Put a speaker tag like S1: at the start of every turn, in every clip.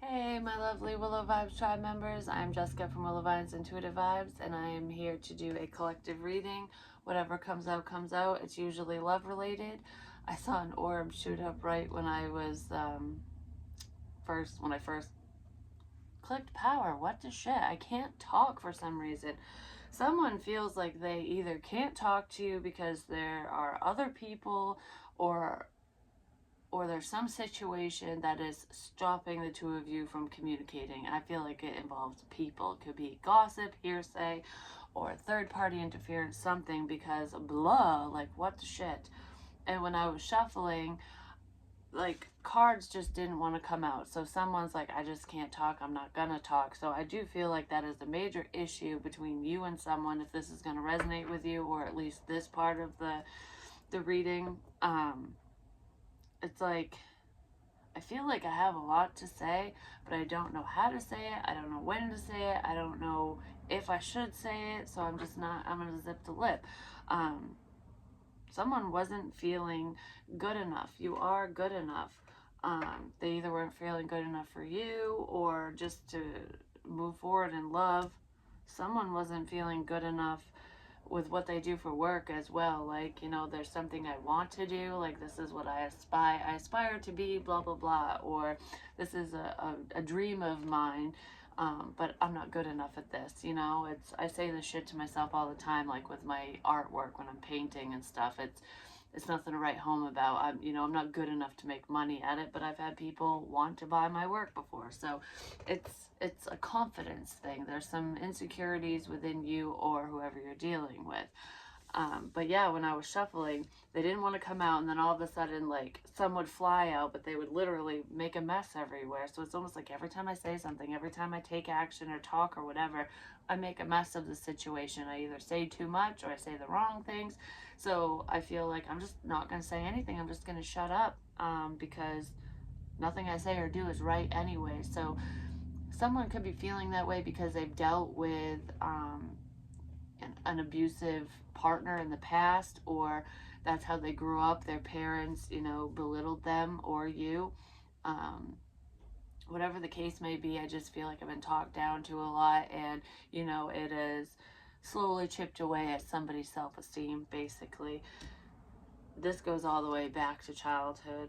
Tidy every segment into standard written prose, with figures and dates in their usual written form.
S1: Hey, my lovely Willow Vibes Tribe members. I'm Jessica from Willow Vibes Intuitive Vibes, and I am here to do a collective reading. Whatever comes out, comes out. It's usually love related. I saw an orb shoot up right when I was when I first clicked power. What the shit? I can't talk for some reason. Someone feels like they either can't talk to you because there are other people or there's some situation that is stopping the two of you from communicating. I feel like it involves people. It could be gossip, hearsay, or third party interference, something, because blah, like what the shit. And when I was shuffling, like cards just didn't want to come out. So someone's like, I just can't talk, I'm not gonna talk. So I do feel like that is a major issue between you and someone, if this is gonna resonate with you, or at least this part of the reading. It's like I feel like I have a lot to say, but I don't know how to say it. I don't know when to say it. I don't know if I should say it. So I'm just not, I'm going to zip the lip. Um, Someone wasn't feeling good enough. You are good enough. They either weren't feeling good enough for you or just to move forward in love. Someone wasn't feeling good enough with what they do for work as well. Like, you know, there's something I want to do, like this is what I aspire to be, blah blah blah, or this is a dream of mine, but I'm not good enough at this. You know, it's, I say this shit to myself all the time, like with my artwork when I'm painting and stuff. It's nothing to write home about. I'm not good enough to make money at it, but I've had people want to buy my work before. So it's a confidence thing. There's some insecurities within you or whoever you're dealing with. But yeah, when I was shuffling, they didn't want to come out, and then all of a sudden, like, some would fly out, but they would literally make a mess everywhere. So it's almost like every time I say something, every time I take action or talk or whatever, I make a mess of the situation. I either say too much or I say the wrong things. So I feel like I'm just not going to say anything. I'm just going to shut up, because nothing I say or do is right anyway. So someone could be feeling that way because they've dealt with an abusive partner in the past, or that's how they grew up. Their parents, belittled them or you. Um, Whatever the case may be, I just feel like I've been talked down to a lot, and it has slowly chipped away at somebody's self-esteem, basically. This goes all the way back to childhood.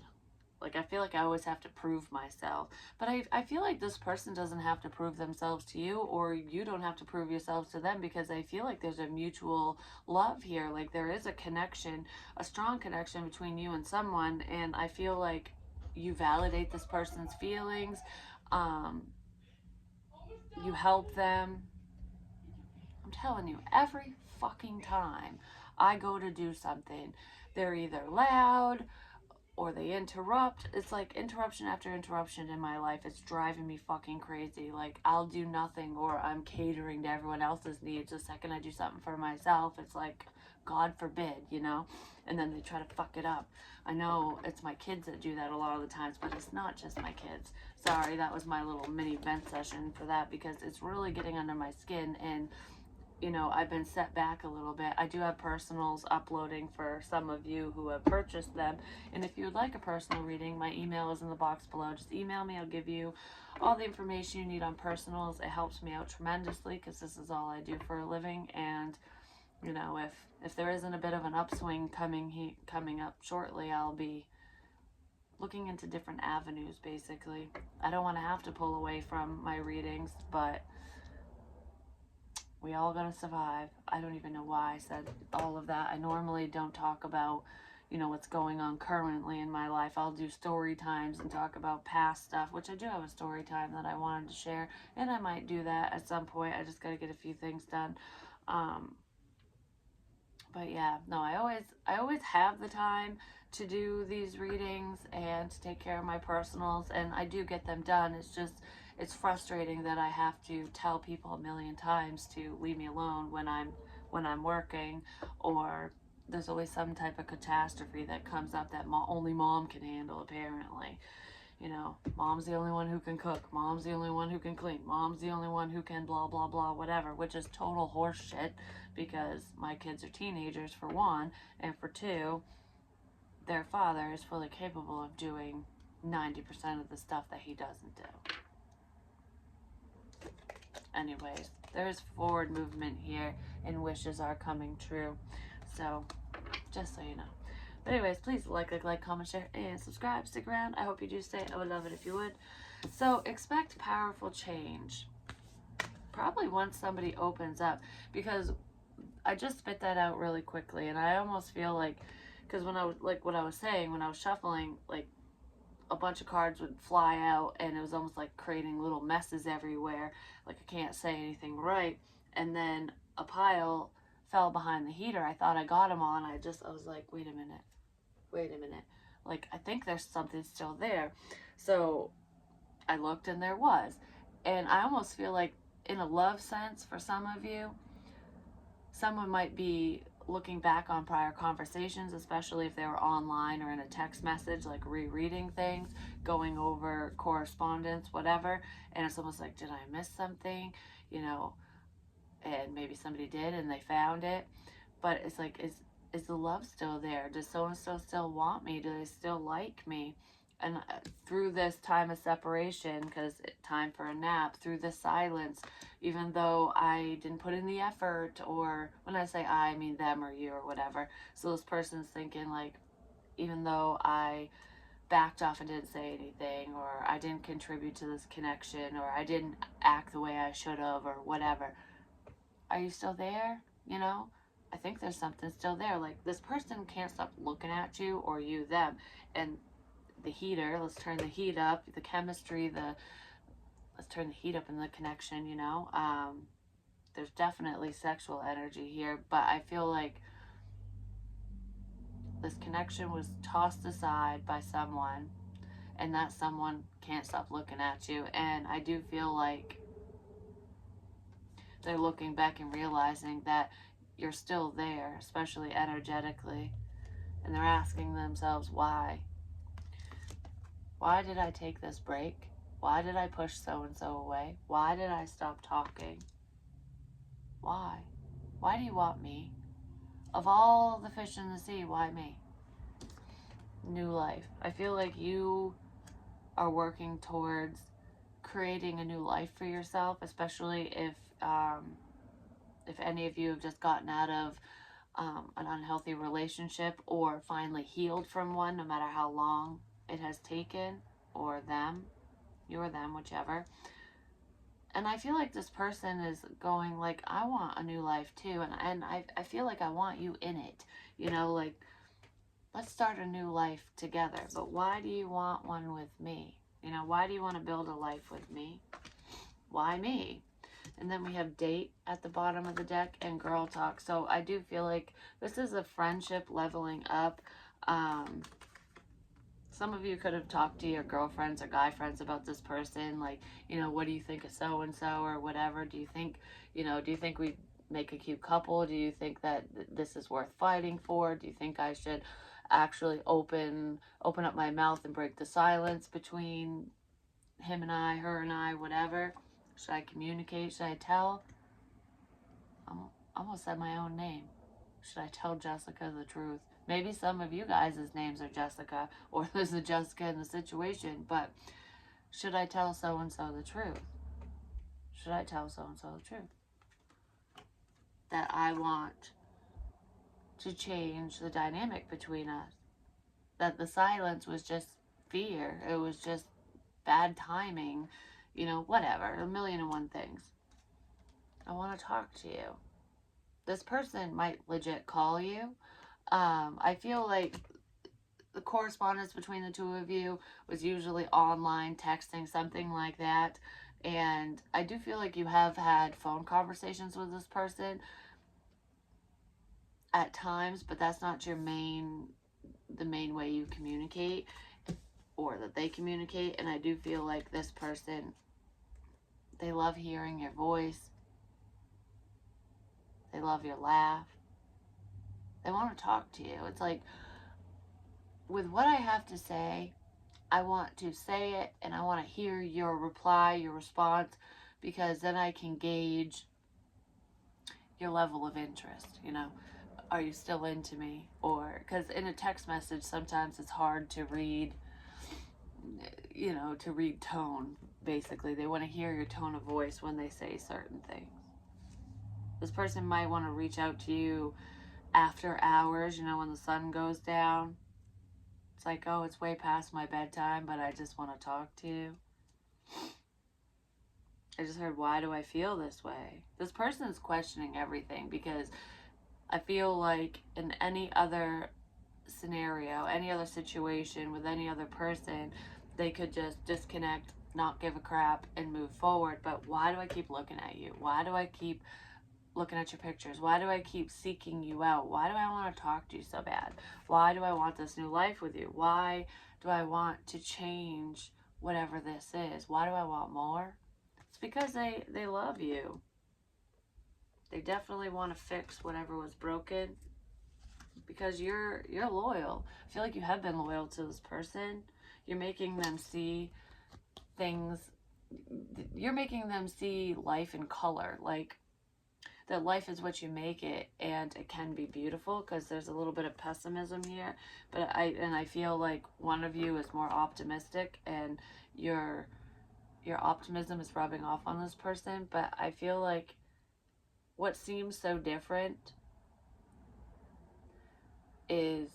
S1: Like, I feel like I always have to prove myself. But I feel like this person doesn't have to prove themselves to you, or you don't have to prove yourselves to them, because I feel like there's a mutual love here. Like, there is a connection, a strong connection between you and someone. And I feel like you validate this person's feelings. Um, you help them. I'm telling you, every fucking time I go to do something, they're either loud or they interrupt. It's like interruption after interruption in my life. It's driving me fucking crazy. Like, I'll do nothing, or I'm catering to everyone else's needs. The second I do something for myself, it's like, God forbid. And then they try to fuck it up. I know it's my kids that do that a lot of the times, but it's not just my kids. Sorry, that was my little mini vent session for that, because it's really getting under my skin. And I've been set back a little bit. I do have personals uploading for some of you who have purchased them. And if you would like a personal reading, my email is in the box below. Just email me. I'll give you all the information you need on personals. It helps me out tremendously, because this is all I do for a living. And, if there isn't a bit of an upswing coming up shortly, I'll be looking into different avenues, basically. I don't want to have to pull away from my readings, but we all gotta survive. I don't even know why I said all of that. I normally don't talk about, what's going on currently in my life. I'll do story times and talk about past stuff, which I do have a story time that I wanted to share, and I might do that at some point. I just gotta get a few things done. But yeah, no, I always have the time to do these readings and to take care of my personals, and I do get them done. It's frustrating that I have to tell people a million times to leave me alone when I'm working, or there's always some type of catastrophe that comes up that only mom can handle, apparently. Mom's the only one who can cook, mom's the only one who can clean, mom's the only one who can blah blah blah whatever, which is total horse shit, because my kids are teenagers, for one, and for two, their father is fully capable of doing 90% of the stuff that he doesn't do. anyways, there's forward movement here and wishes are coming true. So just so you know. But anyways, please like, comment, share, and subscribe. Stick around. I hope you do stay. I would love it if you would. So expect powerful change. Probably once somebody opens up, because I just spit that out really quickly, and I almost feel like, because when I was, like what I was saying, when I was shuffling, like a bunch of cards would fly out, and it was almost like creating little messes everywhere, like I can't say anything right, and then a pile fell behind the heater. I thought I got them all, and I was like, wait a minute, like I think there's something still there. So I looked, and there was. And I almost feel like, in a love sense, for some of you, someone might be looking back on prior conversations, especially if they were online or in a text message, like rereading things, going over correspondence, whatever. And it's almost like, did I miss something? You know, and maybe somebody did and they found it. But it's like, is the love still there? Does so and so still want me? Do they still like me? And through this time of separation, because time for a nap, through the silence, even though I didn't put in the effort, or when I say I mean them or you or whatever, so this person's thinking like, even though I backed off and didn't say anything, or I didn't contribute to this connection, or I didn't act the way I should have, or whatever, are you still there? You know, I think there's something still there. Like, this person can't stop looking at you, or you them. And the heater, let's turn the heat up, the chemistry, let's turn the heat up in the connection, you know. There's definitely sexual energy here, but I feel like this connection was tossed aside by someone, and that someone can't stop looking at you. And I do feel like they're looking back and realizing that you're still there, especially energetically, and they're asking themselves, why? Why did I take this break? Why did I push so-and-so away? Why did I stop talking? Why? Why do you want me? Of all the fish in the sea, why me? New life. I feel like you are working towards creating a new life for yourself, especially if any of you have just gotten out of an unhealthy relationship, or finally healed from one, no matter how long it has taken, or them, you or them, whichever. And I feel like this person is going like, I want a new life too, and I feel like I want you in it, you know, like, let's start a new life together. But why do you want one with me? You know, why do you want to build a life with me? Why me? And then we have date at the bottom of the deck, and girl talk. So I do feel like this is a friendship leveling up. Some of you could have talked to your girlfriends or guy friends about this person, like, you know, what do you think of so-and-so or whatever? Do you think, do you think we make a cute couple? Do you think that this is worth fighting for? Do you think I should actually open up my mouth and break the silence between him and I, her and I, whatever? Should I communicate? Should I tell? I almost said my own name. Should I tell Jessica the truth? Maybe some of you guys' names are Jessica, or there's a Jessica in the situation, but should I tell so-and-so the truth? Should I tell so-and-so the truth? That I want to change the dynamic between us. That the silence was just fear. It was just bad timing. You know, whatever. A million and one things. I want to talk to you. This person might legit call you. I feel like the correspondence between the two of you was usually online, texting, something like that. And I do feel like you have had phone conversations with this person at times, but that's not the main way you communicate, or that they communicate. And I do feel like this person, they love hearing your voice. They love your laugh. They want to talk to you. It's like, with what I have to say, I want to say it, and I want to hear your reply, your response, because then I can gauge your level of interest. You know, are you still into me? Or, because in a text message, sometimes it's hard to read, to read tone. basically. They want to hear your tone of voice when they say certain things. This person might want to reach out to you after hours, when the sun goes down. It's like, oh, it's way past my bedtime, but I just want to talk to you. I just heard, why do I feel this way? This person is questioning everything, because I feel like in any other scenario, any other situation with any other person, they could just disconnect, not give a crap, and move forward. But why do I keep looking at you? Why do I keep looking at your pictures? Why do I keep seeking you out? Why do I want to talk to you so bad? Why do I want this new life with you? Why do I want to change whatever this is? Why do I want more? It's because they love you. They definitely want to fix whatever was broken, because you're loyal. I feel like you have been loyal to this person. You're making them see things. You're making them see life in color, like that life is what you make it, and it can be beautiful, because there's a little bit of pessimism here. But I feel like one of you is more optimistic, and your optimism is rubbing off on this person. But I feel like what seems so different is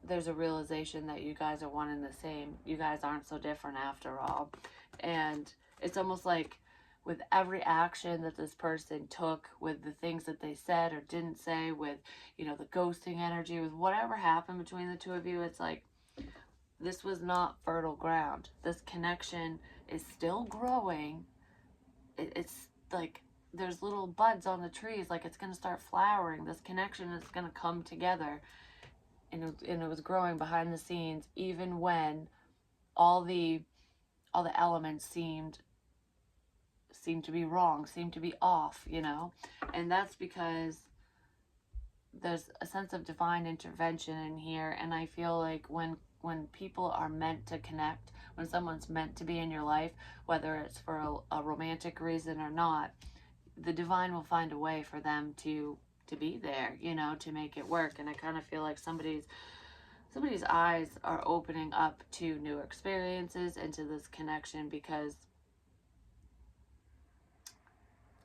S1: there's a realization that you guys are one and the same. You guys aren't so different after all. And it's almost like with every action that this person took, with the things that they said or didn't say, with, the ghosting energy, with whatever happened between the two of you, it's like, this was not fertile ground. This connection is still growing. It's like there's little buds on the trees, like it's going to start flowering. This connection is going to come together. And it was growing behind the scenes, even when all the elements seemed to be wrong, seemed to be off, and that's because there's a sense of divine intervention in here. And I feel like when people are meant to connect, when someone's meant to be in your life, whether it's for a romantic reason or not, the divine will find a way for them to be there, to make it work. And I kind of feel like somebody's eyes are opening up to new experiences and to this connection, because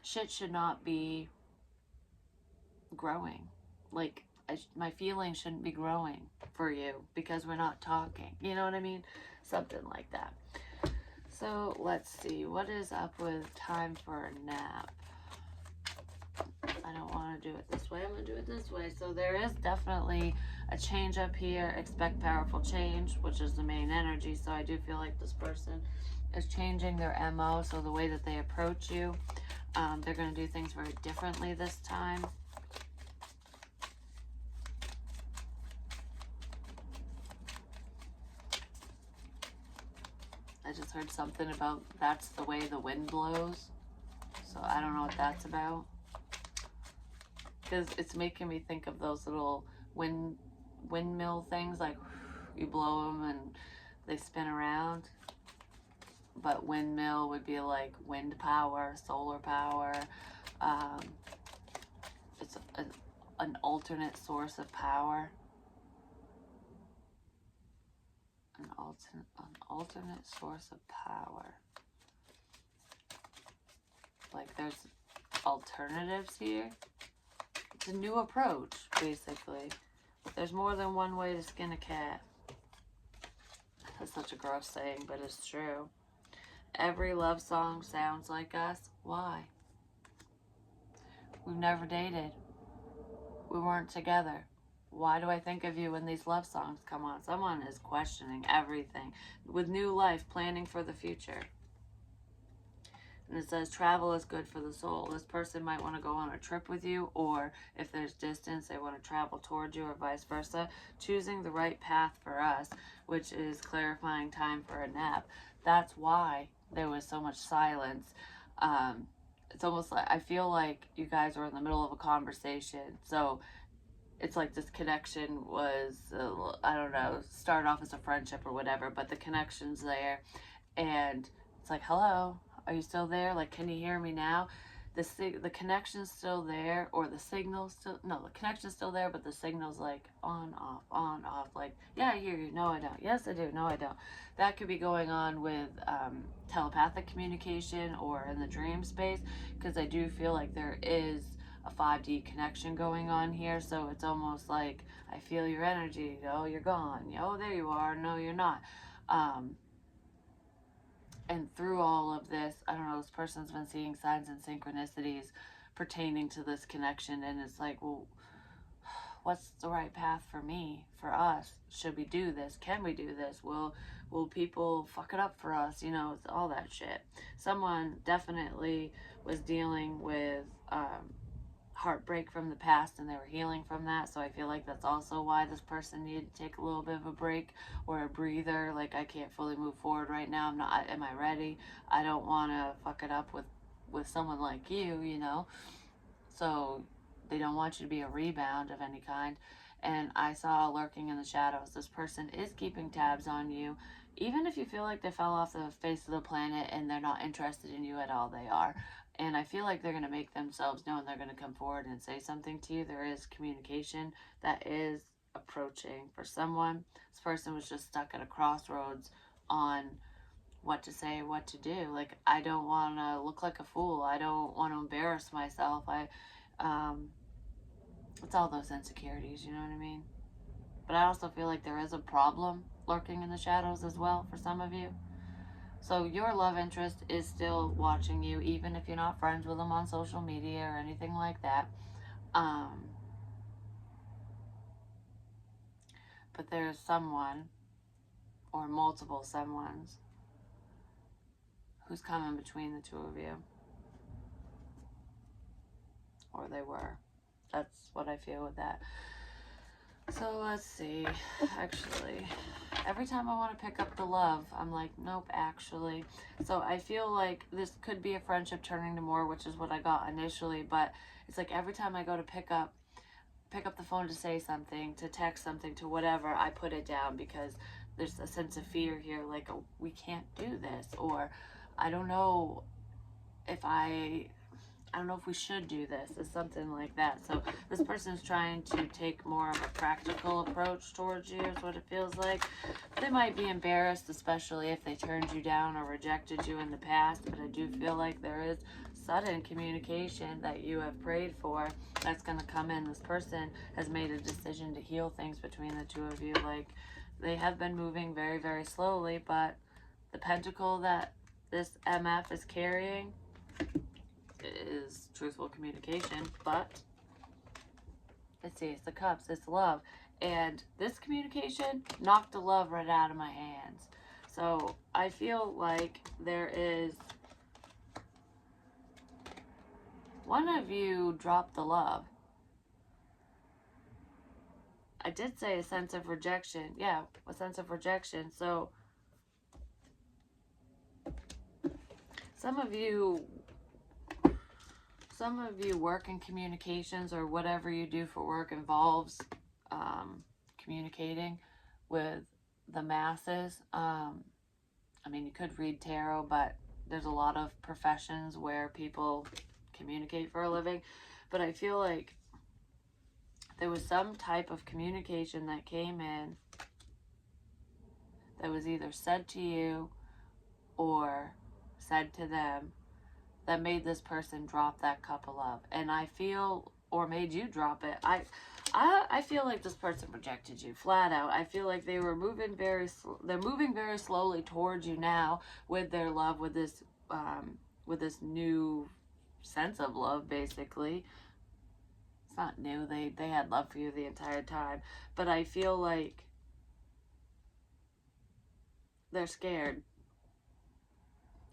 S1: shit should not be growing. Like, my feelings shouldn't be growing for you because we're not talking. You know what I mean? Something like that. So let's see. What is up with time for a nap? I don't want to do it this way. I'm going to do it this way. So there is definitely a change up here. Expect powerful change, which is the main energy. So I do feel like this person is changing their MO. So the way that they approach you, they're going to do things very differently this time. I just heard something about that's the way the wind blows. So I don't know what that's about. Because it's making me think of those little windmill things, like you blow them and they spin around. But windmill would be like wind power, solar power. It's an alternate source of power. An alternate source of power. Like there's alternatives here. It's a new approach, basically. There's more than one way to skin a cat. That's such a gross saying, but it's true. Every love song sounds like us. Why? We've never dated. We weren't together. Why do I think of you when these love songs come on? Someone is questioning everything. With new life, planning for the future. And it says travel is good for the soul. This person might want to go on a trip with you, or if there's distance, they want to travel towards you, or vice versa. Choosing the right path for us, which is clarifying time for a nap. That's why there was so much silence. It's almost like, I feel like you guys were in the middle of a conversation. So it's like this connection was, I don't know, start off as a friendship or whatever, but the connection's there. And it's like, hello, are you still there? Like, can you hear me now? the connection's still there, or the signal's still, no, the connection's still there, but the signal's like on off, like, yeah, I hear you, no I don't, yes I do, no I don't. That could be going on with telepathic communication or in the dream space, because I do feel like there is a 5D connection going on here. So it's almost like I feel your energy, oh you're gone, oh there you are, no you're not. And through all of this, I don't know, this person's been seeing signs and synchronicities pertaining to this connection, and it's like, well, what's the right path for me, for us? Should we do this? Can we do this? Will people fuck it up for us? You know, it's all that shit. Someone definitely was dealing with heartbreak from the past, and they were healing from that. So I feel like that's also why this person needed to take a little bit of a break or a breather. Like, I can't fully move forward right now. I'm not, am I ready? I don't want to fuck it up with someone like you know. So they don't want you to be a rebound of any kind. And I saw lurking in the shadows, this person is keeping tabs on you. Even if you feel like they fell off the face of the planet and they're not interested in you at all, they are. And I feel like they're going to make themselves known. They're going to come forward and say something to you. There is communication that is approaching for someone. This person was just stuck at a crossroads on what to say, what to do. Like, I don't want to look like a fool. I don't want to embarrass myself. It's all those insecurities, you know what I mean? But I also feel like there is a problem lurking in the shadows as well for some of you. So your love interest is still watching you, even if you're not friends with them on social media or anything like that. But there's someone, or multiple someones, who's coming between the two of you. Or they were. That's what I feel with that. So let's see. Actually, every time I want to pick up the love, I'm like, nope, actually. So I feel like this could be a friendship turning to more, which is what I got initially. But it's like every time I go to pick up the phone to say something, to text something, to whatever, I put it down because there's a sense of fear here. Like, oh, we can't do this, or I don't know if I don't know if we should do this. It's something like that. So this person's trying to take more of a practical approach towards you, is what it feels like. They might be embarrassed, especially if they turned you down or rejected you in the past, but I do feel like there is sudden communication that you have prayed for that's going to come in. This person has made a decision to heal things between the two of you. Like, they have been moving very, very slowly, but the pentacle that this MF is carrying is truthful communication. But let's see, it's the cups, it's love, and this communication knocked the love right out of my hands. So I feel like there is one of you dropped the love. I did say a sense of rejection. Yeah, a sense of rejection. So some of you work in communications, or whatever you do for work involves communicating with the masses. I mean, you could read tarot, but there's a lot of professions where people communicate for a living. But I feel like there was some type of communication that came in that was either said to you or said to them that made this person drop that cup of love. And I feel, or made you drop it. I feel like this person rejected you flat out. I feel like they were moving they're moving very slowly towards you now with their love, with this new sense of love, basically. It's not new. They had love for you the entire time, but I feel like they're scared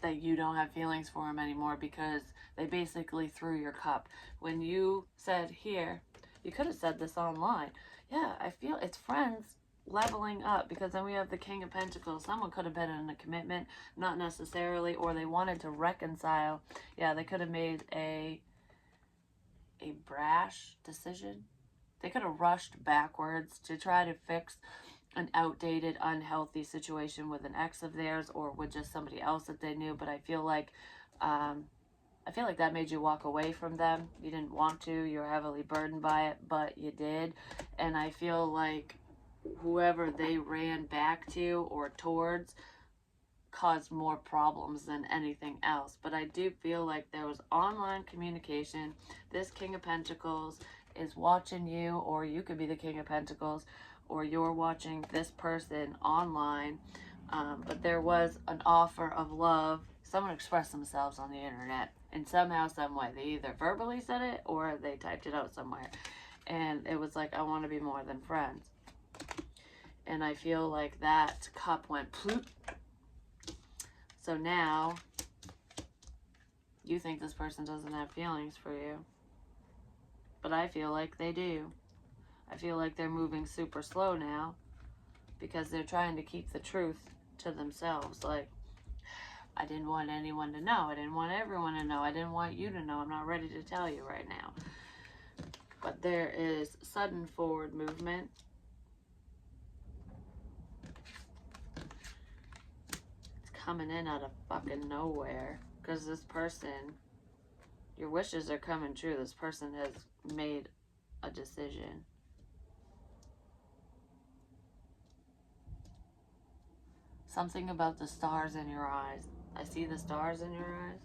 S1: that you don't have feelings for them anymore, because they basically threw your cup. When you said, here, you could have said this online. Yeah, I feel it's friends leveling up, because then we have the King of Pentacles. Someone could have been in a commitment, not necessarily, or they wanted to reconcile. Yeah, they could have made a brash decision. They could have rushed backwards to try to fix an outdated, unhealthy situation with an ex of theirs, or with just somebody else that they knew. But I feel like I feel like that made you walk away from them. You didn't want to, you were heavily burdened by it, but you did. And I feel like whoever they ran back to or towards caused more problems than anything else. But I do feel like there was online communication. This King of Pentacles is watching you, or you could be the King of Pentacles, or you're watching this person online. But there was an offer of love. Someone expressed themselves on the internet, and somehow, some way, they either verbally said it or they typed it out somewhere. And it was like, I want to be more than friends. And I feel like that cup went ploop. So now, you think this person doesn't have feelings for you. But I feel like they do. I feel like they're moving super slow now because they're trying to keep the truth to themselves. Like, I didn't want anyone to know. I didn't want everyone to know. I didn't want you to know. I'm not ready to tell you right now. But there is sudden forward movement. Coming in out of fucking nowhere, because this person, your wishes are coming true. This person has made a decision. Something about the stars in your eyes. I see the stars in your eyes,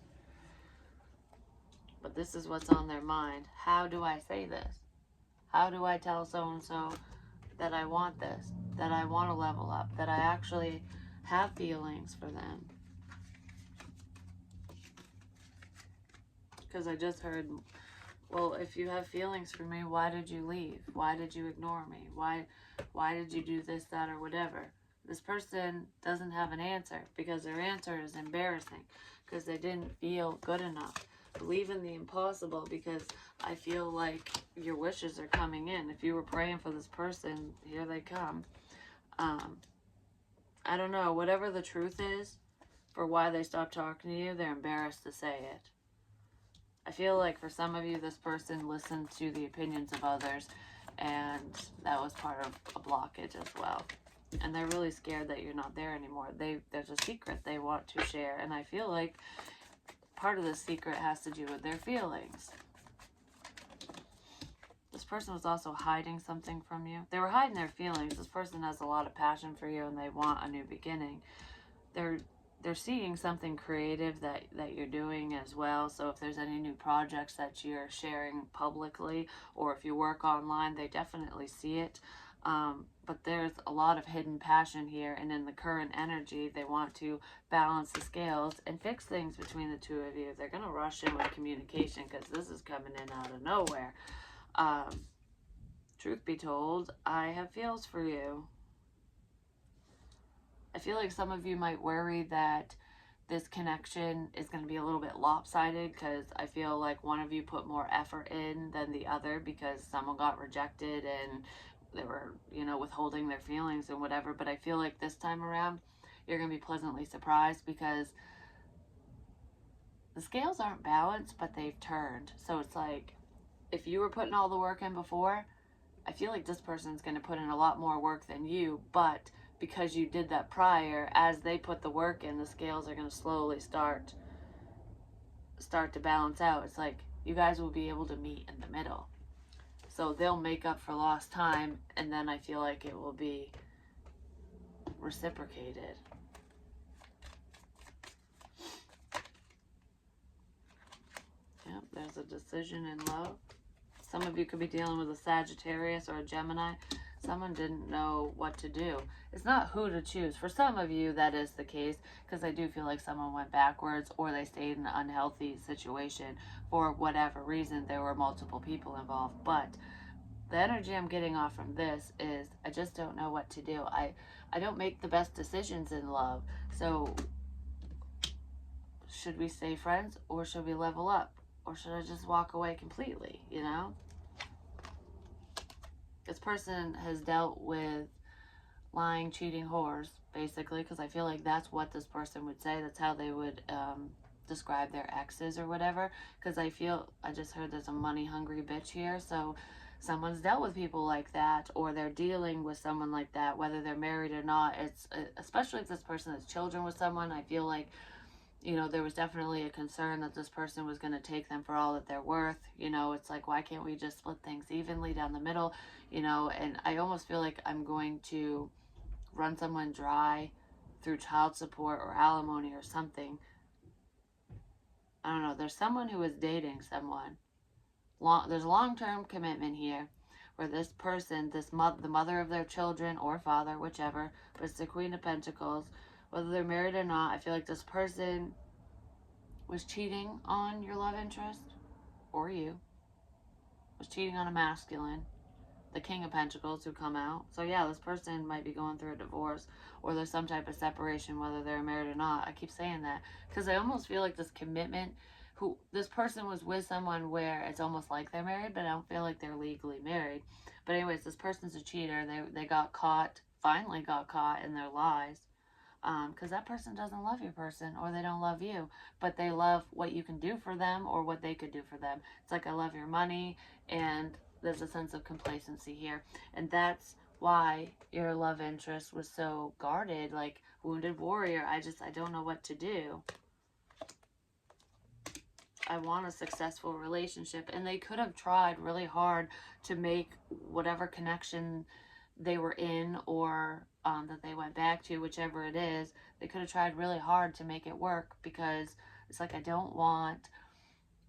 S1: but this is what's on their mind. How do I say this? How do I tell so-and-so that I want this, that I want to level up, that I actually have feelings for them? Because I just heard, well, if you have feelings for me, why did you leave? Why did you ignore me? Why did you do this, that, or whatever? This person doesn't have an answer because their answer is embarrassing because they didn't feel good enough. Believe in the impossible, because I feel like your wishes are coming in. If you were praying for this person, here they come. I don't know, whatever the truth is for why they stopped talking to you, they're embarrassed to say it. I feel like for some of you, this person listened to the opinions of others, and that was part of a blockage as well. And they're really scared that you're not there anymore. There's a secret they want to share, and I feel like part of the secret has to do with their feelings. This person was also hiding something from you. They were hiding their feelings. This person has a lot of passion for you, and they want a new beginning. They're seeing something creative that you're doing as well. So if there's any new projects that you're sharing publicly, or if you work online, they definitely see it. But there's a lot of hidden passion here, and in the current energy, they want to balance the scales and fix things between the two of you. They're going to rush in with communication because this is coming in out of nowhere. Truth be told, I have feels for you. I feel like some of you might worry that this connection is going to be a little bit lopsided, because I feel like one of you put more effort in than the other because someone got rejected and they were, withholding their feelings and whatever. But I feel like this time around, you're going to be pleasantly surprised because the scales aren't balanced, but they've turned. So it's like, if you were putting all the work in before, I feel like this person's going to put in a lot more work than you, but because you did that prior, as they put the work in, the scales are going to slowly start to balance out. It's like you guys will be able to meet in the middle. So they'll make up for lost time, and then I feel like it will be reciprocated. Yep, there's a decision in love. Some of you could be dealing with a Sagittarius or a Gemini. Someone didn't know what to do. It's not who to choose. For some of you, that is the case, because I do feel like someone went backwards or they stayed in an unhealthy situation for whatever reason. There were multiple people involved. But the energy I'm getting off from this is I just don't know what to do. I don't make the best decisions in love. So should we stay friends, or should we level up? Or should I just walk away completely, This person has dealt with lying, cheating whores, basically, because I feel like that's what this person would say. That's how they would describe their exes or whatever, because I just heard there's a money-hungry bitch here, so someone's dealt with people like that, or they're dealing with someone like that, whether they're married or not. It's especially if this person has children with someone, I feel like you know, there was definitely a concern that this person was going to take them for all that they're worth. You know, it's like, why can't we just split things evenly down the middle? You know, and I almost feel like I'm going to run someone dry through child support or alimony or something. I don't know. There's someone who is dating someone. There's long-term commitment here where this person, the mother of their children or father, whichever, but it's the Queen of Pentacles, whether they're married or not, I feel like this person was cheating on your love interest, or you, was cheating on a masculine, the King of Pentacles who come out. So yeah, this person might be going through a divorce, or there's some type of separation, whether they're married or not. I keep saying that because I almost feel like this commitment, who this person was with someone where it's almost like they're married, but I don't feel like they're legally married. But anyways, this person's a cheater. They got caught, finally got caught in their lies. Because that person doesn't love your person, or they don't love you, but they love what you can do for them or what they could do for them. It's like, I love your money, and there's a sense of complacency here, and that's why your love interest was so guarded, like wounded warrior. I don't know what to do. I want a successful relationship, and they could have tried really hard to make whatever connection they were in, or that they went back to, whichever it is, they could have tried really hard to make it work, because it's like, I don't want,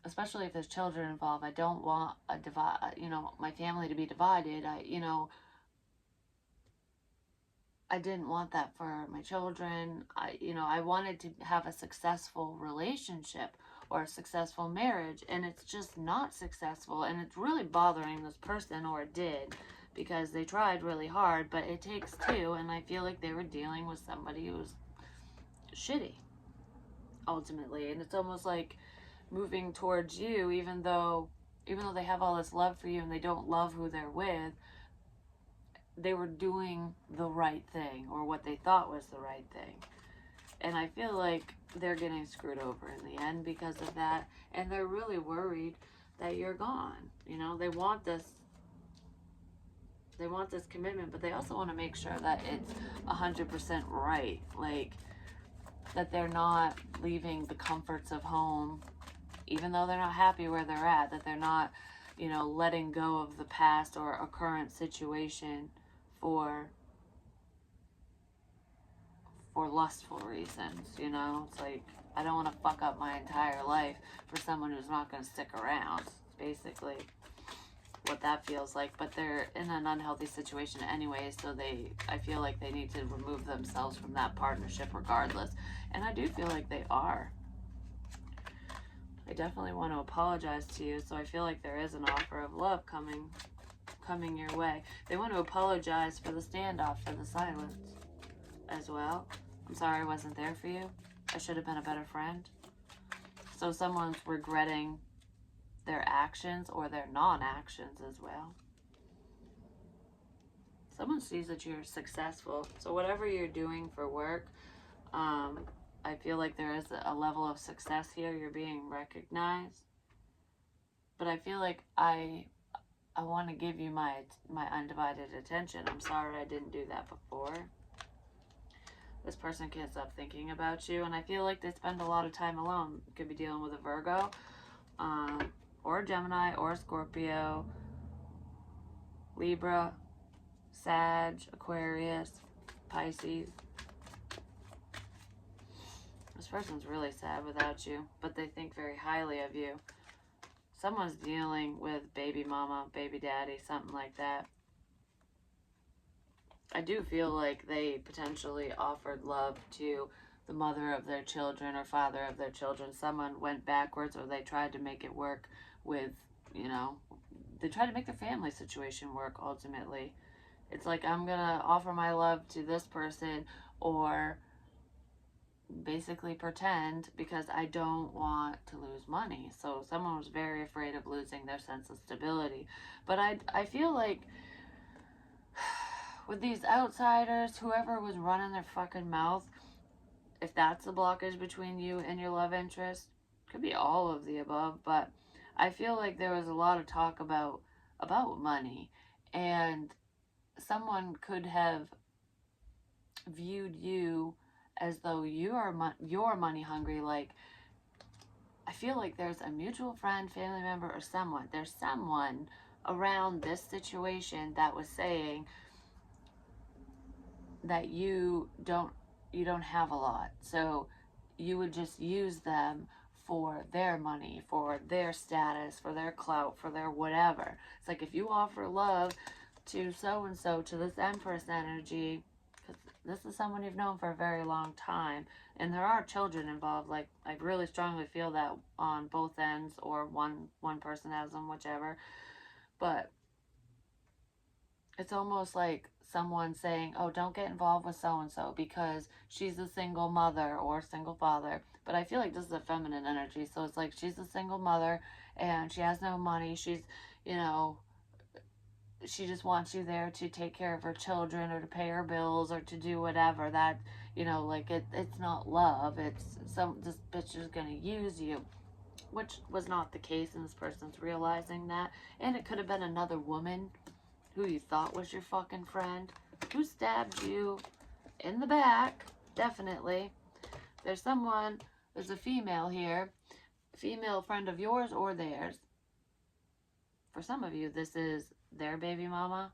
S1: especially if there's children involved, I don't want my family to be divided. I didn't want that for my children. I wanted to have a successful relationship or a successful marriage, and it's just not successful, and it's really bothering this person, or it did, because they tried really hard, but it takes two, and I feel like they were dealing with somebody who's shitty, ultimately, and it's almost like moving towards you, even though they have all this love for you and they don't love who they're with, they were doing the right thing, or what they thought was the right thing. And I feel like they're getting screwed over in the end because of that. And they're really worried that you're gone. They want this commitment, but they also want to make sure that it's 100% right. Like, that they're not leaving the comforts of home, even though they're not happy where they're at, that they're not, letting go of the past or a current situation for lustful reasons. It's like, I don't want to fuck up my entire life for someone who's not going to stick around. It's basically what that feels like. But they're in an unhealthy situation anyway, so I feel like they need to remove themselves from that partnership regardless. And I do feel like they are. I definitely want to apologize to you, so I feel like there is an offer of love coming your way. They want to apologize for the standoff, for the silence as well. I'm sorry I wasn't there for you. I should have been a better friend. So someone's regretting their actions or their non-actions as well. Someone sees that you're successful. So whatever you're doing for work, I feel like there is a level of success here. You're being recognized. But I feel like I want to give you my undivided attention. I'm sorry I didn't do that before. This person can't stop thinking about you, and I feel like they spend a lot of time alone. You could be dealing with a Virgo, or a Gemini, or a Scorpio, Libra, Sag, Aquarius, Pisces. This person's really sad without you, but they think very highly of you. Someone's dealing with baby mama, baby daddy, something like that. I do feel like they potentially offered love to the mother of their children or father of their children. Someone went backwards, or they tried to make it work with, they tried to make their family situation work ultimately. It's like, I'm going to offer my love to this person, or basically pretend, because I don't want to lose money. So someone was very afraid of losing their sense of stability. But I feel like with these outsiders, whoever was running their fucking mouth, if that's the blockage between you and your love interest, could be all of the above, but I feel like there was a lot of talk about money, and someone could have viewed you as though you're money hungry. Like, I feel like there's a mutual friend, family member, or someone. There's someone around this situation that was saying that you don't have a lot, so you would just use them for their money, for their status, for their clout, for their whatever. It's like if you offer love to so and so, to this Empress energy, because this is someone you've known for a very long time, and there are children involved. Like, I really strongly feel that on both ends, or one person has them, whichever. But it's almost like someone saying, oh, don't get involved with so-and-so because she's a single mother or single father. But I feel like this is a feminine energy. So it's like she's a single mother and she has no money. She's, you know, she just wants you there to take care of her children or to pay her bills or to do whatever. That, you know, like it's not love. It's this bitch is going to use you. Which was not the case, and this person's realizing that. And it could have been another woman who you thought was your fucking friend, who stabbed you in the back, definitely. There's a female here, female friend of yours or theirs. For some of you, this is their baby mama,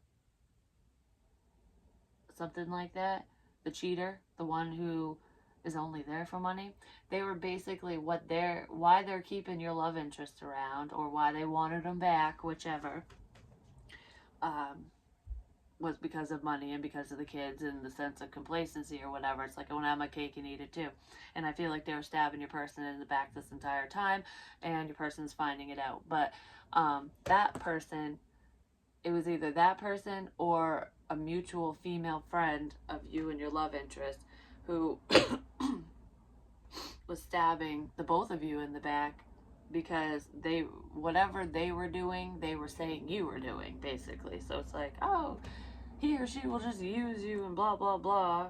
S1: something like that. The cheater, the one who is only there for money. They were basically why they're keeping your love interest around, or why they wanted them back, whichever. Was because of money and because of the kids and the sense of complacency or whatever. It's like, I want to have my cake and eat it too. And I feel like they were stabbing your person in the back this entire time, and your person's finding it out. But that person, it was either that person or a mutual female friend of you and your love interest who was stabbing the both of you in the back, because whatever they were doing, they were saying you were doing, basically. So it's like, oh, he or she will just use you and blah, blah, blah.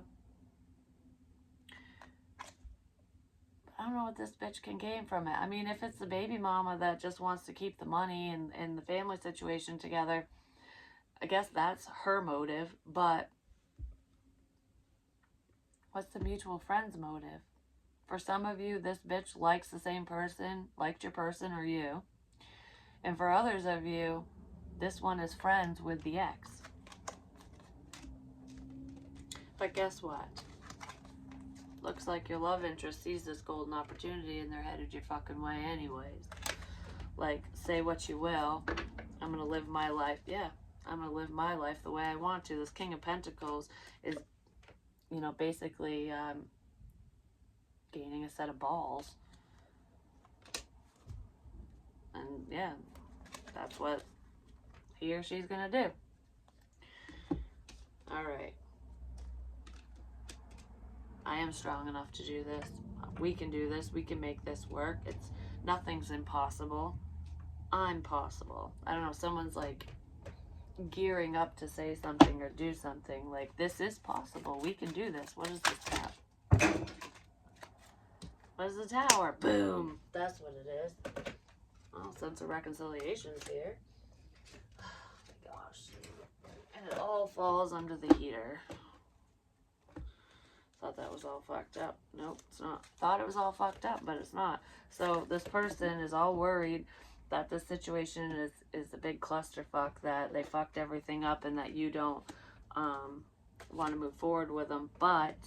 S1: I don't know what this bitch can gain from it. I mean, if it's the baby mama that just wants to keep the money and the family situation together, I guess that's her motive. But what's the mutual friend's motive? For some of you, this bitch likes the same person, liked your person or you. And for others of you, this one is friends with the ex. But guess what? Looks like your love interest sees this golden opportunity and they're headed your fucking way anyways. Like, say what you will, I'm going to live my life. Yeah, I'm going to live my life the way I want to. This King of Pentacles is, you know, basically gaining a set of balls. And yeah, that's what he or she's going to do. All right. I am strong enough to do this. We can do this. We can make this work. Nothing's impossible. I'm possible. I don't know. Someone's like gearing up to say something or do something. Like, this is possible. We can do this. What is this tower? What is the tower? Boom. That's what it is. Oh, sense of reconciliation's here. Oh my gosh. And it all falls under the heater. Thought that was all fucked up. Nope, it's not. Thought it was all fucked up, but it's not. So this person is all worried that this situation is a big clusterfuck, that they fucked everything up, and that you don't want to move forward with them. But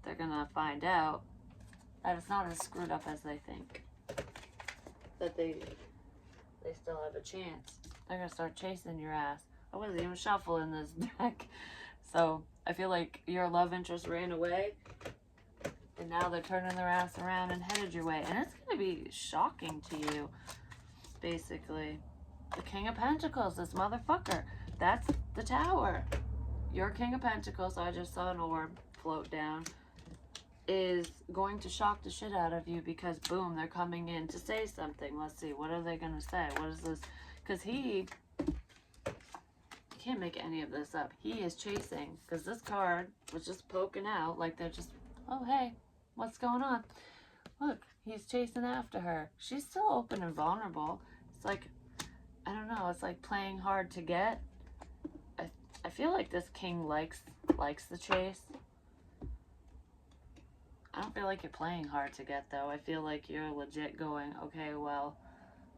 S1: they're gonna find out that it's not as screwed up as they think. That they still have a chance. They're gonna start chasing your ass. I wasn't even shuffling this deck. So I feel like your love interest ran away, and now they're turning their ass around and headed your way. And it's going to be shocking to you, basically. The King of Pentacles, this motherfucker. That's the Tower. Your King of Pentacles, I just saw an orb float down, is going to shock the shit out of you, because, boom, they're coming in to say something. Let's see, what are they going to say? What is this? Because he... can't make any of this up. He is chasing, because this card was just poking out like they're just, oh hey, what's going on? Look, he's chasing after her. She's still open and vulnerable. It's like, I don't know, it's like playing hard to get. I feel like this king likes the chase. I don't feel like you're playing hard to get, though. I feel like you're legit going, okay, well,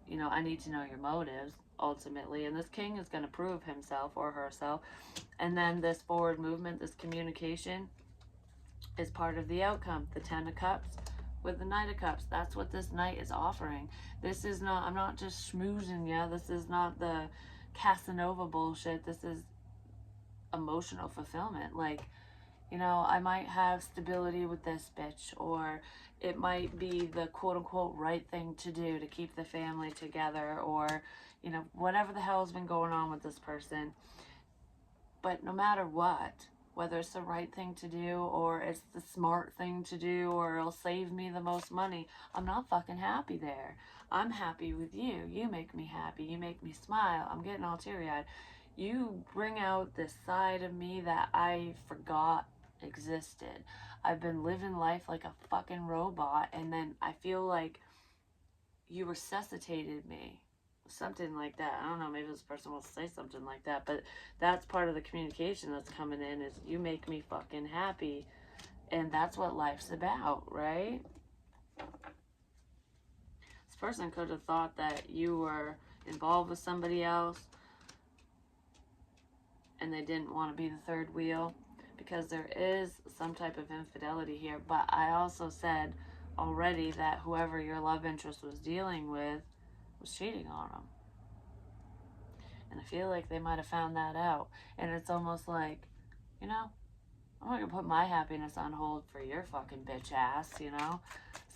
S1: you know, I need to know your motives ultimately. And this king is going to prove himself or herself. And then this forward movement, this communication is part of the outcome. The 10 of Cups with the Knight of Cups. That's what this Knight is offering. This is not, I'm not just schmoozing you. This is not the Casanova bullshit. This is emotional fulfillment. Like, you know, I might have stability with this bitch, or it might be the quote unquote right thing to do to keep the family together, or, you know, whatever the hell's been going on with this person. But no matter what, whether it's the right thing to do, or it's the smart thing to do, or it'll save me the most money, I'm not fucking happy there. I'm happy with you. You make me happy. You make me smile. I'm getting all teary-eyed. You bring out this side of me that I forgot existed. I've been living life like a fucking robot, and then I feel like you resuscitated me. Something like that. I don't know, maybe this person will say something like that, but that's part of the communication that's coming in, is you make me fucking happy. And that's what life's about, right? This person could have thought that you were involved with somebody else and they didn't want to be the third wheel, because there is some type of infidelity here. But I also said already that whoever your love interest was dealing with was cheating on them. And I feel like they might have found that out. And it's almost like, you know, I'm not going to put my happiness on hold for your fucking bitch ass, you know?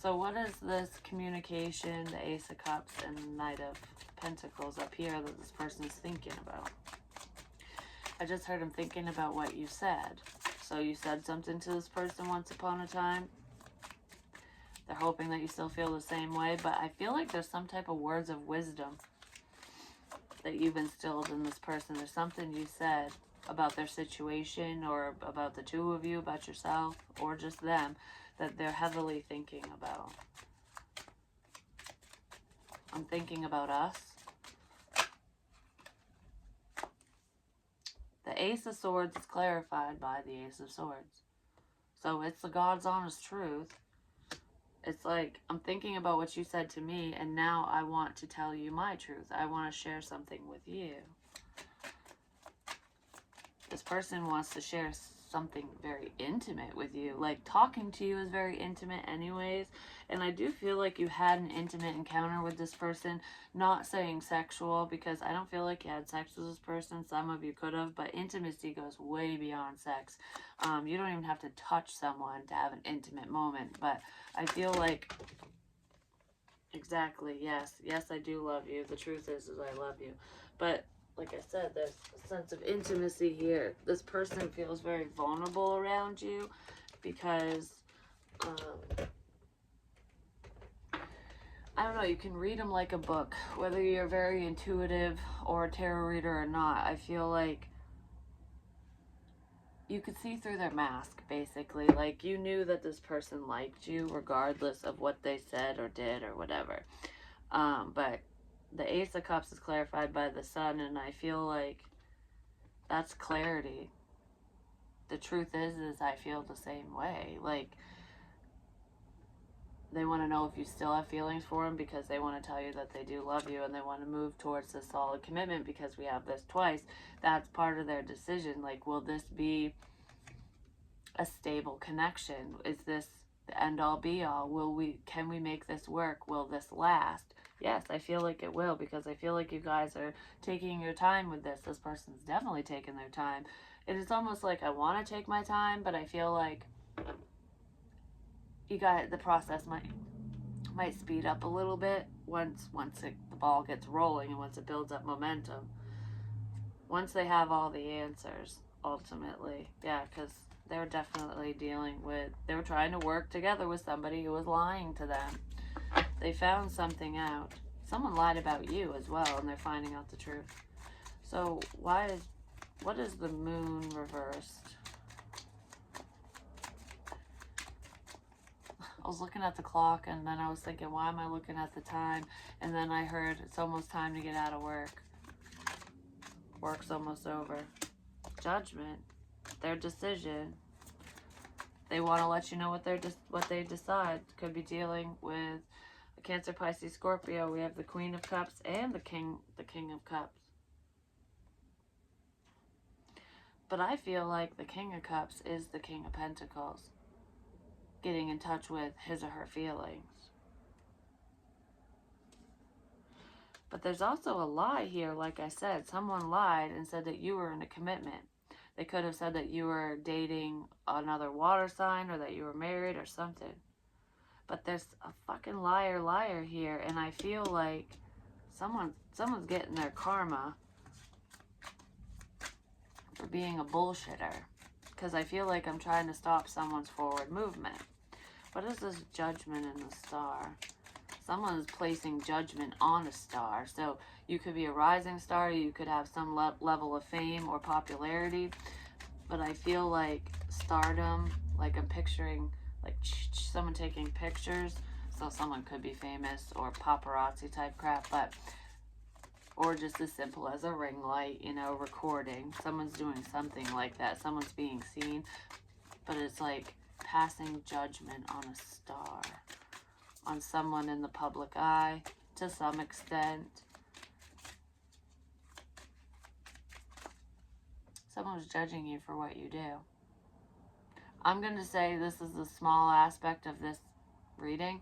S1: So what is this communication, the Ace of Cups and the Knight of Pentacles up here that this person is thinking about? I just heard him thinking about what you said. So you said something to this person once upon a time. They're hoping that you still feel the same way, but I feel like there's some type of words of wisdom that you've instilled in this person. There's something you said about their situation, or about the two of you, about yourself, or just them, that they're heavily thinking about. I'm thinking about us. The Ace of Swords is clarified by the Ace of Swords. So it's the God's honest truth. It's like, I'm thinking about what you said to me, and now I want to tell you my truth. I want to share something with you. This person wants to share something very intimate with you. Like, talking to you is very intimate anyways. And I do feel like you had an intimate encounter with this person. Not saying sexual, because I don't feel like you had sex with this person. Some of you could have, but intimacy goes way beyond sex. You don't even have to touch someone to have an intimate moment. But I feel like, exactly, yes, I do love you. The truth is I love you. But like I said, there's a sense of intimacy here. This person feels very vulnerable around you, because I don't know, you can read them like a book, whether you're very intuitive or a tarot reader or not. I feel like you could see through their mask, basically. Like, you knew that this person liked you regardless of what they said or did or whatever. But the Ace of Cups is clarified by the Sun, and I feel like that's clarity. The truth is I feel the same way. Like, they want to know if you still have feelings for them, because they want to tell you that they do love you, and they want to move towards this solid commitment, because we have this twice. That's part of their decision. Like, will this be a stable connection? Is this the end all be all? Can we make this work? Will this last? Yes, I feel like it will, because I feel like you guys are taking your time with this. This person's definitely taking their time. And it's almost like, I want to take my time, but I feel like you got the process might speed up a little bit once the ball gets rolling, and once it builds up momentum. Once they have all the answers, ultimately. Yeah, because they're definitely they were trying to work together with somebody who was lying to them. They found something out. Someone lied about you as well, and they're finding out the truth. So what is the Moon reversed? I was looking at the clock, and then I was thinking, why am I looking at the time? And then I heard, it's almost time to get out of work. Work's almost over. Judgment. Their decision. they want to let you know what they decide. Could be dealing with a Cancer, Pisces, Scorpio. We have the Queen of Cups and the King of Cups. But I feel like the King of Cups is the King of Pentacles, getting in touch with his or her feelings. But there's also a lie here. Like I said, someone lied and said that you were in a commitment. They could have said that you were dating another water sign or that you were married or something. But there's a fucking liar here, and I feel like someone's getting their karma for being a bullshitter. Because I feel like I'm trying to stop someone's forward movement. What is this judgment in the star? Someone is placing judgment on a star. So you could be a rising star, you could have some level of fame or popularity, but I feel like stardom, like I'm picturing like someone taking pictures, so someone could be famous or paparazzi type crap, but or just as simple as a ring light, you know, recording. Someone's doing something like that. Someone's being seen, but it's like passing judgment on a star, on someone in the public eye to some extent. Someone's judging you for what you do. I'm going to say this is a small aspect of this reading,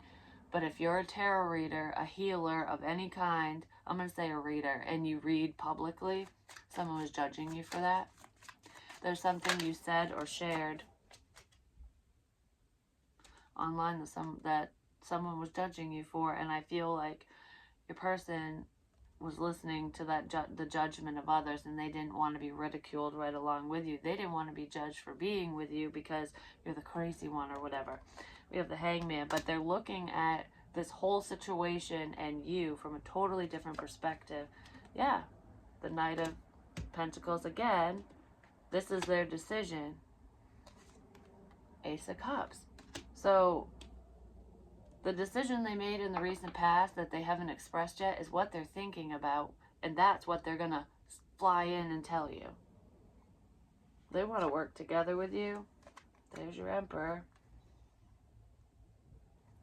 S1: but if you're a tarot reader, a healer of any kind, I'm going to say a reader, and you read publicly, someone was judging you for that. There's something you said or shared online that someone was judging you for, and I feel like your person was listening to that the judgment of others, and they didn't want to be ridiculed right along with you. They didn't want to be judged for being with you because you're the crazy one or whatever. We have the Hangman, but they're looking at this whole situation and you from a totally different perspective. Yeah, the Knight of Pentacles again. This is their decision. Ace of Cups. So the decision they made in the recent past that they haven't expressed yet is what they're thinking about, and that's what they're going to fly in and tell you. They want to work together with you. There's your Emperor.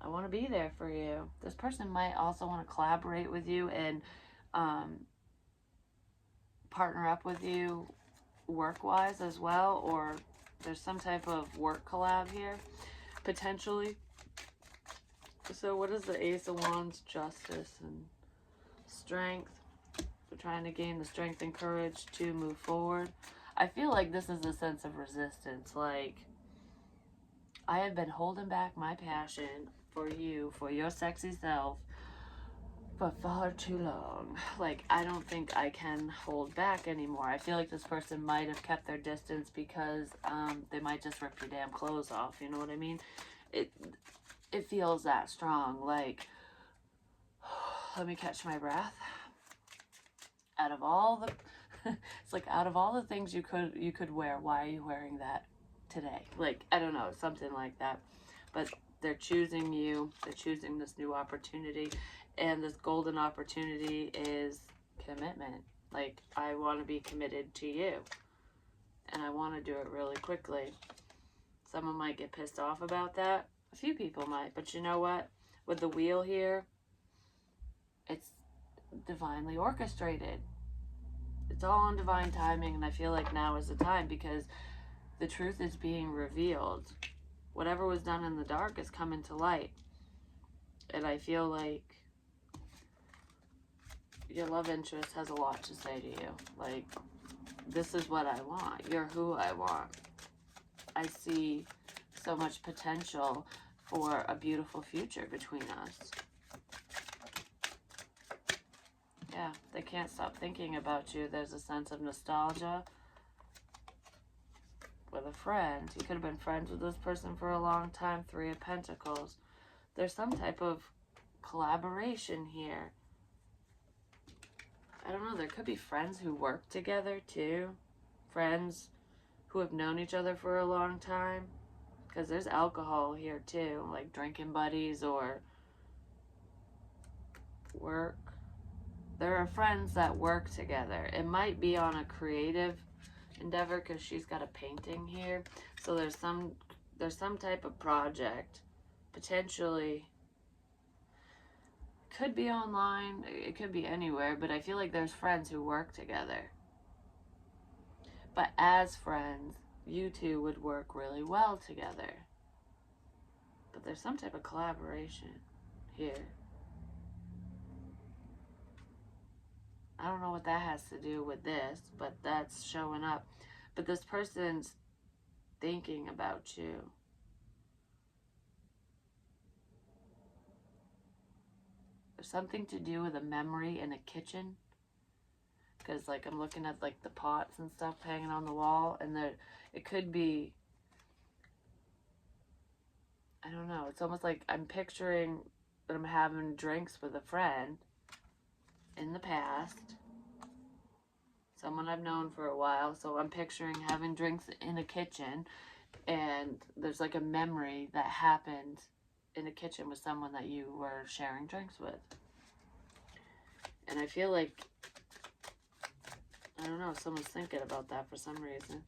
S1: I want to be there for you. This person might also want to collaborate with you and partner up with you work-wise as well, or there's some type of work collab here, potentially. So what is the Ace of Wands? Justice and strength. We're trying to gain the strength and courage to move forward. I feel like this is a sense of resistance. Like, I have been holding back my passion for you, for your sexy self, for far too long. Like, I don't think I can hold back anymore. I feel like this person might have kept their distance because they might just rip your damn clothes off. You know what I mean? It feels that strong. Like, let me catch my breath. Out of all the, it's like out of all the things you could wear, why are you wearing that today? Like, I don't know, something like that. But they're choosing you. They're choosing this new opportunity, and this golden opportunity is commitment. Like, I want to be committed to you, and I want to do it really quickly. Someone might get pissed off about that. A few people might, but you know what? With the wheel here, it's divinely orchestrated. It's all on divine timing, and I feel like now is the time because the truth is being revealed. Whatever was done in the dark is coming to light. And I feel like your love interest has a lot to say to you. Like, this is what I want. You're who I want. I see so much potential for a beautiful future between us. Yeah, they can't stop thinking about you. There's a sense of nostalgia. With a friend. You could have been friends with this person for a long time. Three of Pentacles. There's some type of collaboration here. I don't know. There could be friends who work together too. Friends who have known each other for a long time. Because there's alcohol here too. Like drinking buddies or work. There are friends that work together. It might be on a creative endeavor because she's got a painting here. So there's there's some type of project, potentially, could be online, it could be anywhere, but I feel like there's friends who work together. But as friends, you two would work really well together. But there's some type of collaboration here. I don't know what that has to do with this, but that's showing up. But this person's thinking about you. There's something to do with a memory in a kitchen. Because, like, I'm looking at, like, the pots and stuff hanging on the wall. And there, it could be, I don't know. It's almost like I'm picturing that I'm having drinks with a friend in the past. Someone I've known for a while. So I'm picturing having drinks in a kitchen. And there's, like, a memory that happened in a kitchen with someone that you were sharing drinks with. And I feel like, I don't know, someone's thinking about that for some reason.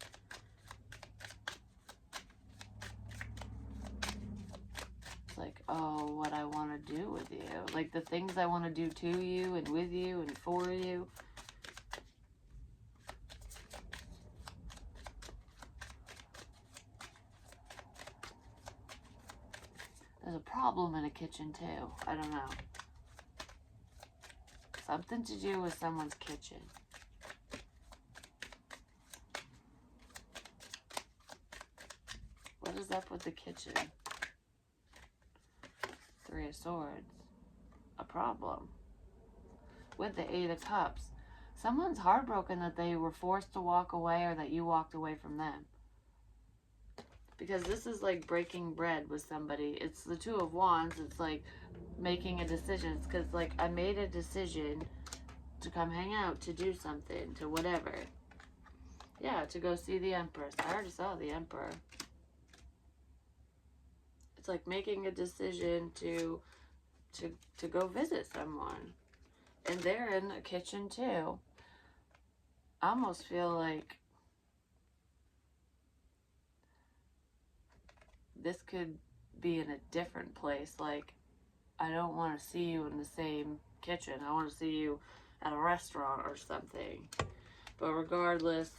S1: It's like, oh, what I want to do with you. Like the things I want to do to you and with you and for you. There's a problem in a kitchen too. I don't know. Something to do with someone's kitchen. What is up with the kitchen? Three of Swords. A problem. With the Eight of Cups. Someone's heartbroken that they were forced to walk away or that you walked away from them. Because this is like breaking bread with somebody. It's the Two of Wands. It's like making a decision. It's because, like, I made a decision to come hang out, to do something, to whatever. Yeah, to go see the Empress. I already saw the Emperor. It's like making a decision to go visit someone. And they're in the kitchen too. I almost feel like this could be in a different place. Like, I don't want to see you in the same kitchen. I want to see you at a restaurant or something. But regardless,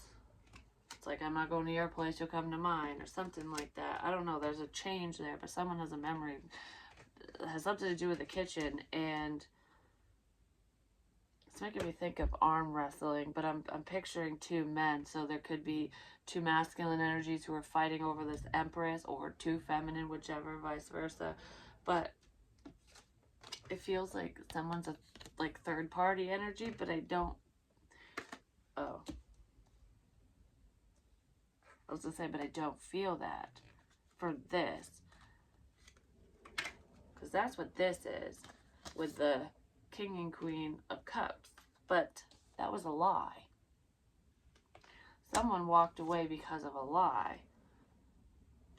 S1: it's like, I'm not going to your place, you'll come to mine, or something like that. I don't know, there's a change there, but someone has a memory. It has something to do with the kitchen, and it's making me think of arm wrestling, but I'm picturing two men, so there could be two masculine energies who are fighting over this Empress, or two feminine, whichever, vice versa. But it feels like someone's a like third party energy, but I don't. Oh, I was gonna say, but I don't feel that for this, because that's what this is with the King and Queen of Cups. But that was a lie. Someone walked away because of a lie.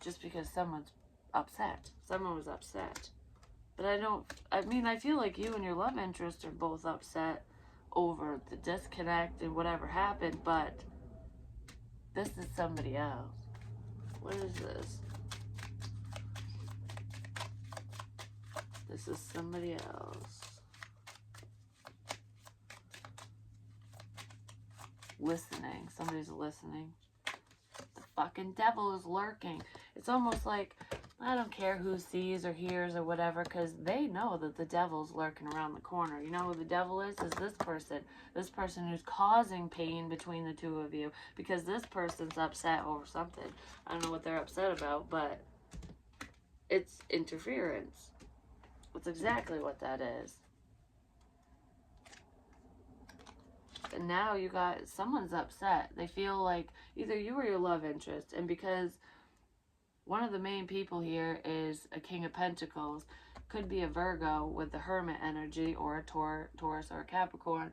S1: Just because someone's upset. Someone was upset. But I feel like you and your love interest are both upset over the disconnect and whatever happened, but this is somebody else. What is this? This is somebody else. Listening. Somebody's listening. The fucking devil is lurking. It's almost like, I don't care who sees or hears or whatever, because they know that the devil's lurking around the corner. You know who the devil is? Is this person. This person who's causing pain between the two of you, because this person's upset over something. I don't know what they're upset about, but it's interference. That's exactly what that is. And now you got, someone's upset. They feel like either you or your love interest, and because one of the main people here is a King of Pentacles, could be a Virgo with the Hermit energy, or a Taurus or a Capricorn.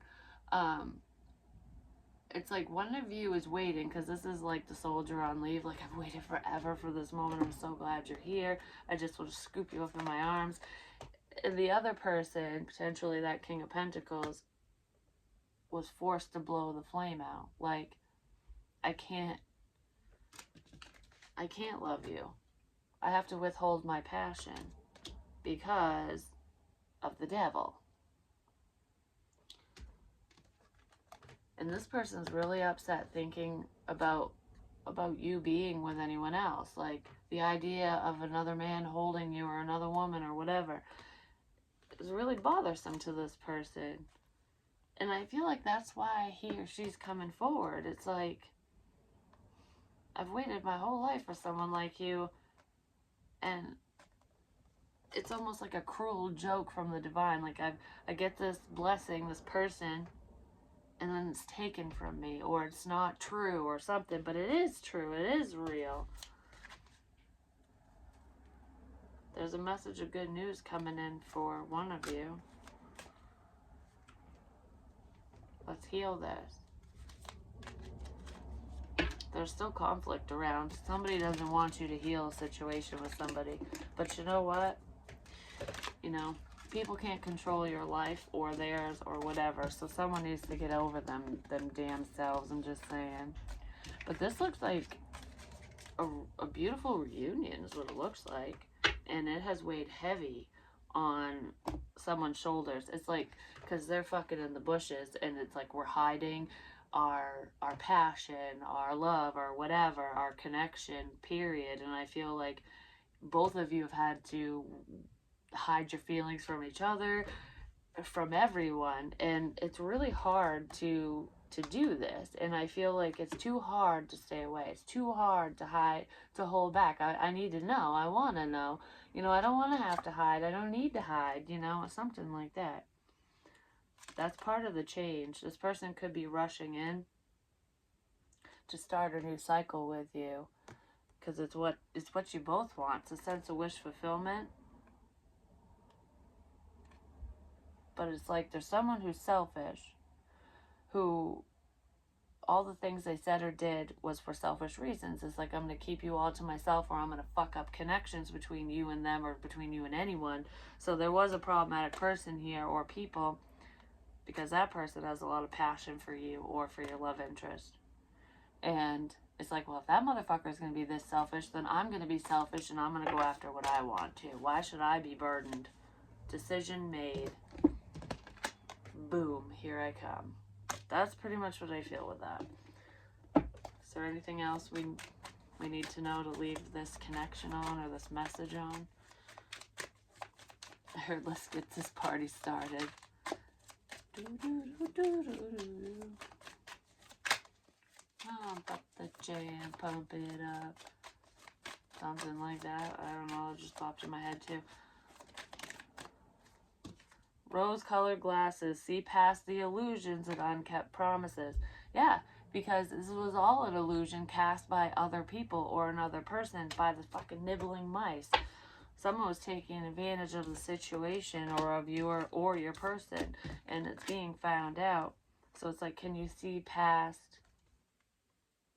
S1: It's like one of you is waiting, because this is like the soldier on leave. Like, I've waited forever for this moment. I'm so glad you're here. I just want to scoop you up in my arms. And the other person, potentially that King of Pentacles, was forced to blow the flame out. Like, I can't love you. I have to withhold my passion because of the devil. And this person's really upset thinking about you being with anyone else. Like, the idea of another man holding you or another woman or whatever is really bothersome to this person. And I feel like that's why he or she's coming forward. It's like, I've waited my whole life for someone like you, and it's almost like a cruel joke from the divine. Like, I get this blessing, this person, and then it's taken from me, or it's not true or something, but it is true, it is real. There's a message of good news coming in for one of you. Let's heal this. There's still conflict around. Somebody doesn't want you to heal a situation with somebody. But you know what? You know, people can't control your life or theirs or whatever. So someone needs to get over them damn selves. I'm just saying. But this looks like a beautiful reunion is what it looks like. And it has weighed heavy on someone's shoulders. It's like, because they're fucking in the bushes, and it's like we're hiding our passion, our love, or whatever, our connection, period. And I feel like both of you have had to hide your feelings from each other, from everyone, and it's really hard to do this. And I feel like it's too hard to stay away. It's too hard to hide, to hold back. I need to know. I want to know. You know, I don't want to have to hide. I don't need to hide, you know, something like that. That's part of the change. This person could be rushing in to start a new cycle with you, because it's what you both want. It's a sense of wish fulfillment. But it's like there's someone who's selfish, who all the things they said or did was for selfish reasons. It's like, I'm going to keep you all to myself, or I'm going to fuck up connections between you and them, or between you and anyone. So there was a problematic person here, or people, because that person has a lot of passion for you or for your love interest. And it's like, well, if that motherfucker is going to be this selfish, then I'm going to be selfish, and I'm going to go after what I want to. Why should I be burdened? Decision made. Boom, here I come. That's pretty much what I feel with that. Is there anything else we need to know to leave this connection on, or this message on? I heard, let's get this party started. Pump up the jam, pump it up. Something like that. I don't know, it just popped in my head too. Rose-colored glasses, see past the illusions and unkept promises. Yeah, because this was all an illusion cast by other people or another person, by the fucking nibbling mice. Someone was taking advantage of the situation, or of you, or your person, and it's being found out. So it's like, can you see past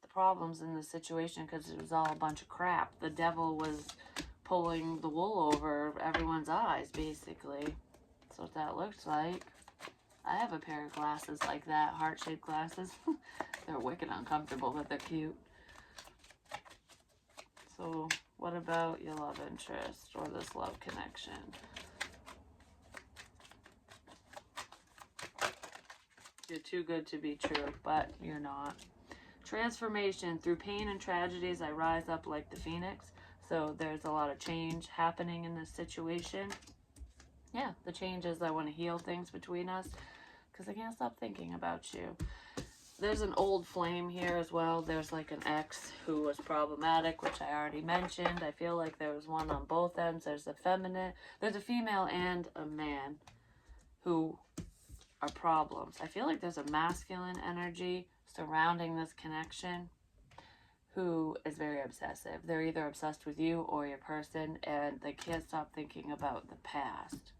S1: the problems in the situation, because it was all a bunch of crap. The devil was pulling the wool over everyone's eyes, basically. That's what that looks like. I have a pair of glasses like that, heart-shaped glasses. They're wicked uncomfortable, but they're cute. So what about your love interest, or this love connection? You're too good to be true, but you're not. Transformation. Through pain and tragedies, I rise up like the phoenix. So there's a lot of change happening in this situation. Yeah, the change is I want to heal things between us, because I can't stop thinking about you. There's an old flame here as well. There's like an ex who was problematic, which I already mentioned. I feel like there was one on both ends. There's a female and a man who are problems. I feel like there's a masculine energy surrounding this connection who is very obsessive. They're either obsessed with you or your person, and they can't stop thinking about the past.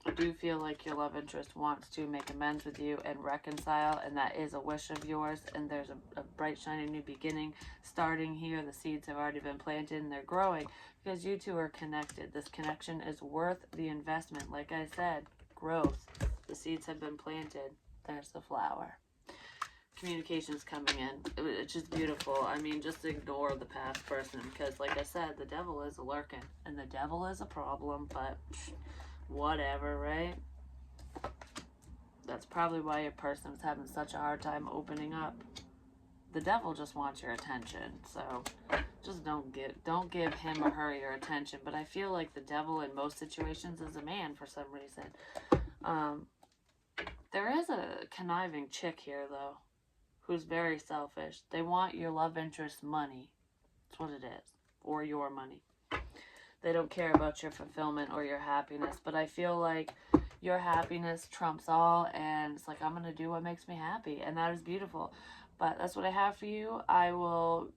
S1: I do feel like your love interest wants to make amends with you and reconcile, and that is a wish of yours. And there's a bright, shiny new beginning starting here. The seeds have already been planted and they're growing, because you two are connected. This connection is worth the investment. Like I said, growth. The seeds have been planted. There's the flower. communications coming in. It's just beautiful. I mean, just ignore the past person because, like I said, the devil is lurking and the devil is a problem, but whatever, right? That's probably why your person is having such a hard time opening up. The devil just wants your attention, so just don't give him or her your attention. But I feel like the devil in most situations is a man for some reason. There is a conniving chick here, though, who's very selfish. They want your love interest money. That's what it is. Or your money. They don't care about your fulfillment or your happiness. But I feel like your happiness trumps all. And it's like, I'm going to do what makes me happy. And that is beautiful. But that's what I have for you. I will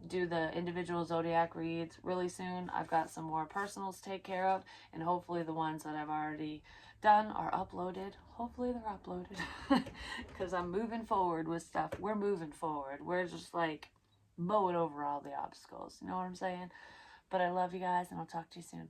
S1: do the individual zodiac reads really soon. I've got some more personals to take care of. And hopefully the ones that I've already done are uploaded. Hopefully they're uploaded. Because I'm moving forward with stuff. We're moving forward. We're just like mowing over all the obstacles. You know what I'm saying? But I love you guys, and I'll talk to you soon.